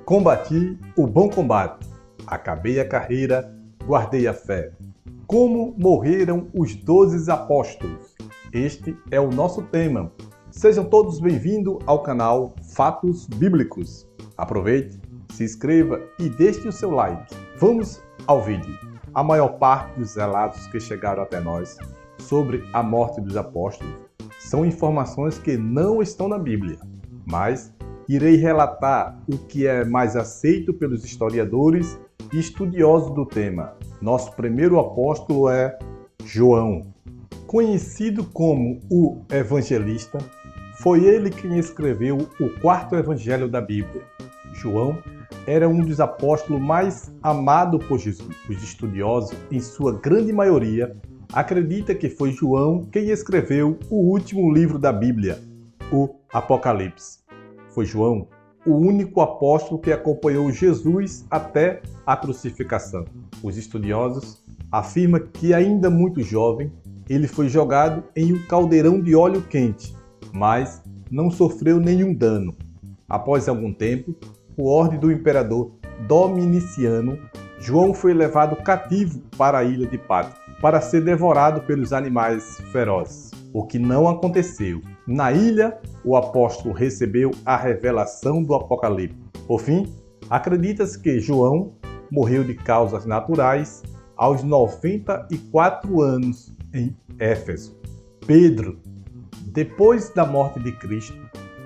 Combati o bom combate, acabei a carreira, guardei a fé. Como morreram os 12 apóstolos? Este é o nosso tema. Sejam todos bem-vindos ao canal Fatos Bíblicos. Aproveite, se inscreva e deixe o seu like. Vamos ao vídeo. A maior parte dos relatos que chegaram até nós sobre a morte dos apóstolos são informações que não estão na Bíblia, mas irei relatar o que é mais aceito pelos historiadores e estudiosos do tema. Nosso primeiro apóstolo é João. Conhecido como o Evangelista, foi ele quem escreveu o quarto evangelho da Bíblia. João era um dos apóstolos mais amados por Jesus. Os estudiosos, em sua grande maioria, acreditam que foi João quem escreveu o último livro da Bíblia, o Apocalipse. Foi João o único apóstolo que acompanhou Jesus até a crucificação. Os estudiosos afirmam que, ainda muito jovem, ele foi jogado em um caldeirão de óleo quente, mas não sofreu nenhum dano. Após algum tempo, por ordem do imperador Dominiciano, João foi levado cativo para a ilha de Patmos, para ser devorado pelos animais ferozes, o que não aconteceu. Na ilha, o apóstolo recebeu a revelação do Apocalipse. Por fim, acredita-se que João morreu de causas naturais aos 94 anos em Éfeso. Pedro. Depois da morte de Cristo,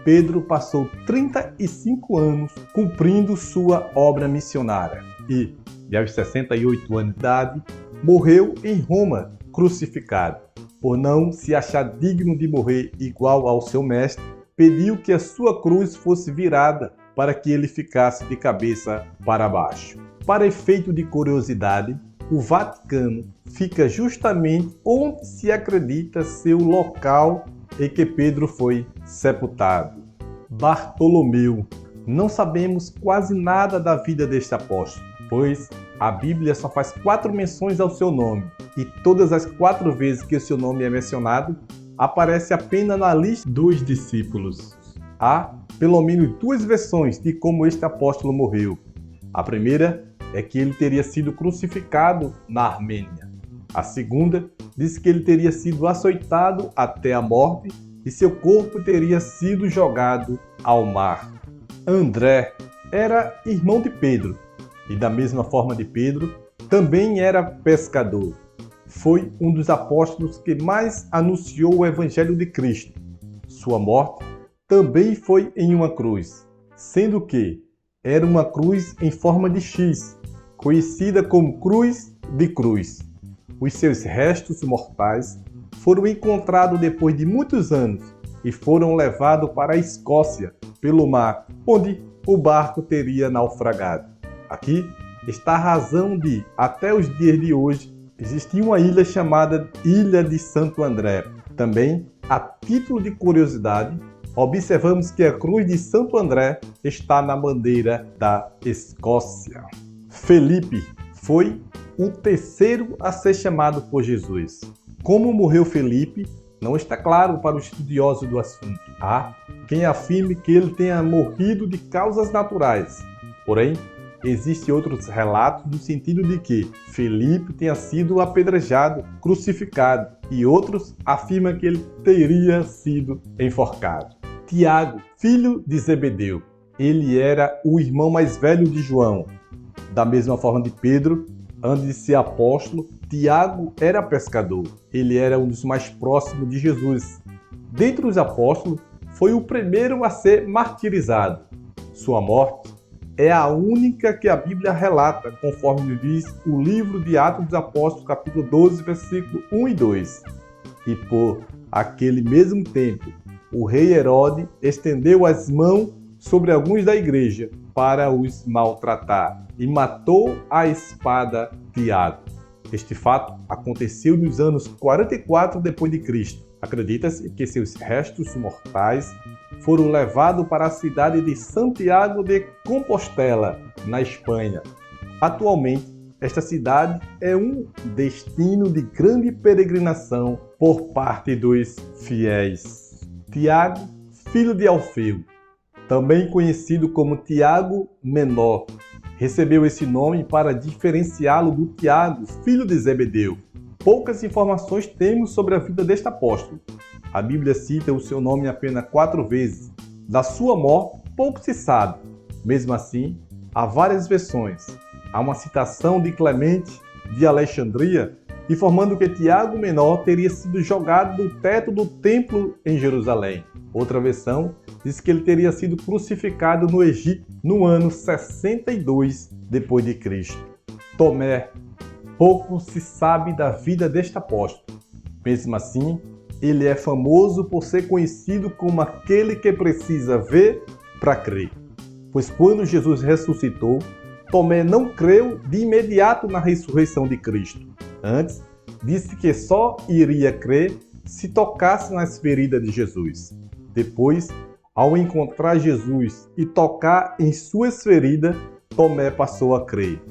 Pedro passou 35 anos cumprindo sua obra missionária e aos 68 anos de idade, morreu em Roma, crucificado. Por não se achar digno de morrer igual ao seu mestre, pediu que a sua cruz fosse virada para que ele ficasse de cabeça para baixo. Para efeito de curiosidade, o Vaticano fica justamente onde se acredita ser o local em que Pedro foi sepultado. Bartolomeu. Não sabemos quase nada da vida deste apóstolo, pois a Bíblia só faz 4 menções ao seu nome, e todas as 4 vezes que o seu nome é mencionado, aparece apenas na lista dos discípulos. Há pelo menos 2 versões de como este apóstolo morreu. A primeira é que ele teria sido crucificado na Armênia. A segunda diz que ele teria sido açoitado até a morte e seu corpo teria sido jogado ao mar. André era irmão de Pedro e, da mesma forma de Pedro, também era pescador. Foi um dos apóstolos que mais anunciou o Evangelho de Cristo. Sua morte também foi em uma cruz, sendo que era uma cruz em forma de X, conhecida como Cruz de Cruz. Os seus restos mortais foram encontrados depois de muitos anos e foram levados para a Escócia pelo mar, onde o barco teria naufragado. Aqui está a razão de, até os dias de hoje, existia uma ilha chamada Ilha de Santo André. Também, a título de curiosidade, observamos que a cruz de Santo André está na bandeira da Escócia. Felipe foi o terceiro a ser chamado por Jesus. Como morreu Felipe, não está claro para os estudiosos do assunto. Há quem afirme que ele tenha morrido de causas naturais. Porém, existem outros relatos no sentido de que Felipe tenha sido apedrejado, crucificado, e outros afirmam que ele teria sido enforcado. Tiago, filho de Zebedeu, ele era o irmão mais velho de João. Da mesma forma de Pedro, antes de ser apóstolo, Tiago era pescador. Ele era um dos mais próximos de Jesus. Dentre os apóstolos, foi o primeiro a ser martirizado. Sua morte é a única que a Bíblia relata, conforme diz o livro de Atos dos Apóstolos, capítulo 12, versículo 1 e 2. E por aquele mesmo tempo, o rei Herodes estendeu as mãos sobre alguns da igreja para os maltratar e matou à espada Tiago. Este fato aconteceu nos anos 44 depois de Cristo. Acredita-se que seus restos mortais foram levados para a cidade de Santiago de Compostela, na Espanha. Atualmente, esta cidade é um destino de grande peregrinação por parte dos fiéis. Tiago, filho de Alfeu, também conhecido como Tiago Menor. Recebeu esse nome para diferenciá-lo do Tiago, filho de Zebedeu. Poucas informações temos sobre a vida deste apóstolo. A Bíblia cita o seu nome apenas 4 vezes. Da sua morte, pouco se sabe. Mesmo assim, há várias versões. Há uma citação de Clemente de Alexandria informando que Tiago Menor teria sido jogado do teto do templo em Jerusalém. Outra versão diz que ele teria sido crucificado no Egito no ano 62 depois de Cristo. Tomé. Pouco se sabe da vida deste apóstolo. Mesmo assim, ele é famoso por ser conhecido como aquele que precisa ver para crer. Pois quando Jesus ressuscitou, Tomé não creu de imediato na ressurreição de Cristo. Antes, disse que só iria crer se tocasse nas feridas de Jesus. Depois, ao encontrar Jesus e tocar em suas feridas, Tomé passou a crer.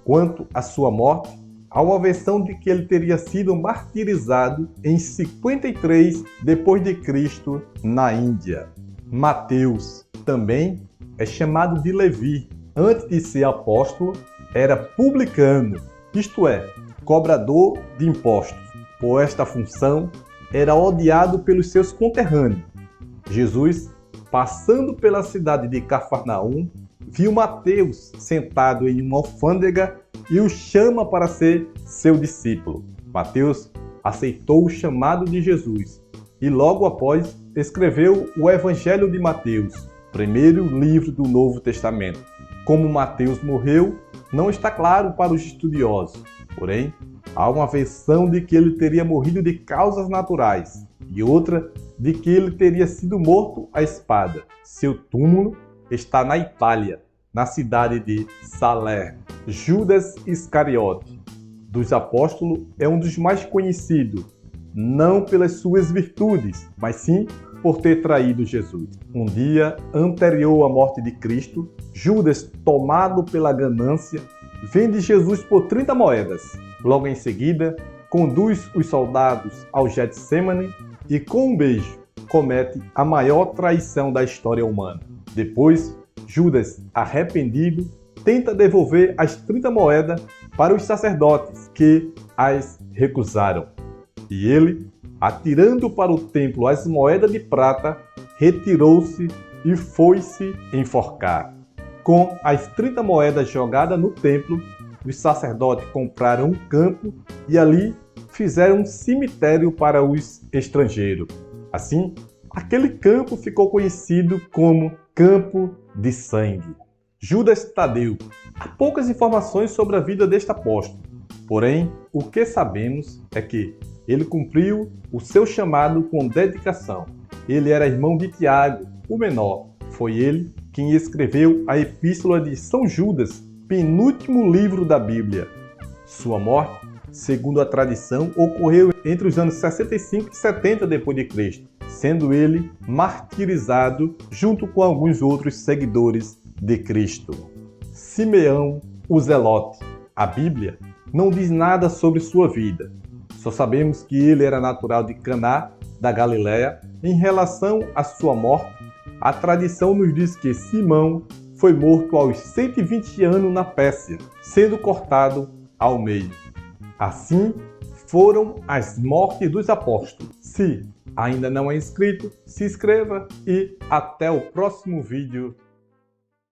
Quanto à sua morte, há uma versão de que ele teria sido martirizado em 53 depois de Cristo na Índia. Mateus também é chamado de Levi. Antes de ser apóstolo, era publicano, isto é, cobrador de impostos. Por esta função, era odiado pelos seus conterrâneos. Jesus, passando pela cidade de Cafarnaum, viu Mateus sentado em uma alfândega e o chama para ser seu discípulo. Mateus aceitou o chamado de Jesus e logo após escreveu o Evangelho de Mateus, primeiro livro do Novo Testamento. Como Mateus morreu, não está claro para os estudiosos, porém, há uma versão de que ele teria morrido de causas naturais e outra de que ele teria sido morto à espada. Seu túmulo está na Itália, na cidade de Salerno. Judas Iscariote, dos apóstolos, é um dos mais conhecidos, não pelas suas virtudes, mas sim por ter traído Jesus. Um dia anterior à morte de Cristo, Judas, tomado pela ganância, vende Jesus por 30 moedas. Logo em seguida, conduz os soldados ao Getsemane e, com um beijo, comete a maior traição da história humana. Depois, Judas, arrependido, tenta devolver as 30 moedas para os sacerdotes, que as recusaram. E ele, atirando para o templo as moedas de prata, retirou-se e foi-se enforcar. Com as 30 moedas jogadas no templo, os sacerdotes compraram um campo e ali fizeram um cemitério para os estrangeiros. Assim, aquele campo ficou conhecido como Campo de Sangue. Judas Tadeu. Há poucas informações sobre a vida deste apóstolo. Porém, o que sabemos é que ele cumpriu o seu chamado com dedicação. Ele era irmão de Tiago, o menor. Foi ele quem escreveu a Epístola de São Judas, penúltimo livro da Bíblia. Sua morte, segundo a tradição, ocorreu entre os anos 65 e 70 depois de Cristo, sendo ele martirizado junto com alguns outros seguidores de Cristo. Simeão, o Zelote. A Bíblia não diz nada sobre sua vida. Só sabemos que ele era natural de Caná, da Galiléia. Em relação à sua morte, a tradição nos diz que Simão foi morto aos 120 anos na Pérsia, sendo cortado ao meio. Assim foram as mortes dos apóstolos. Se ainda não é inscrito, se inscreva e até o próximo vídeo.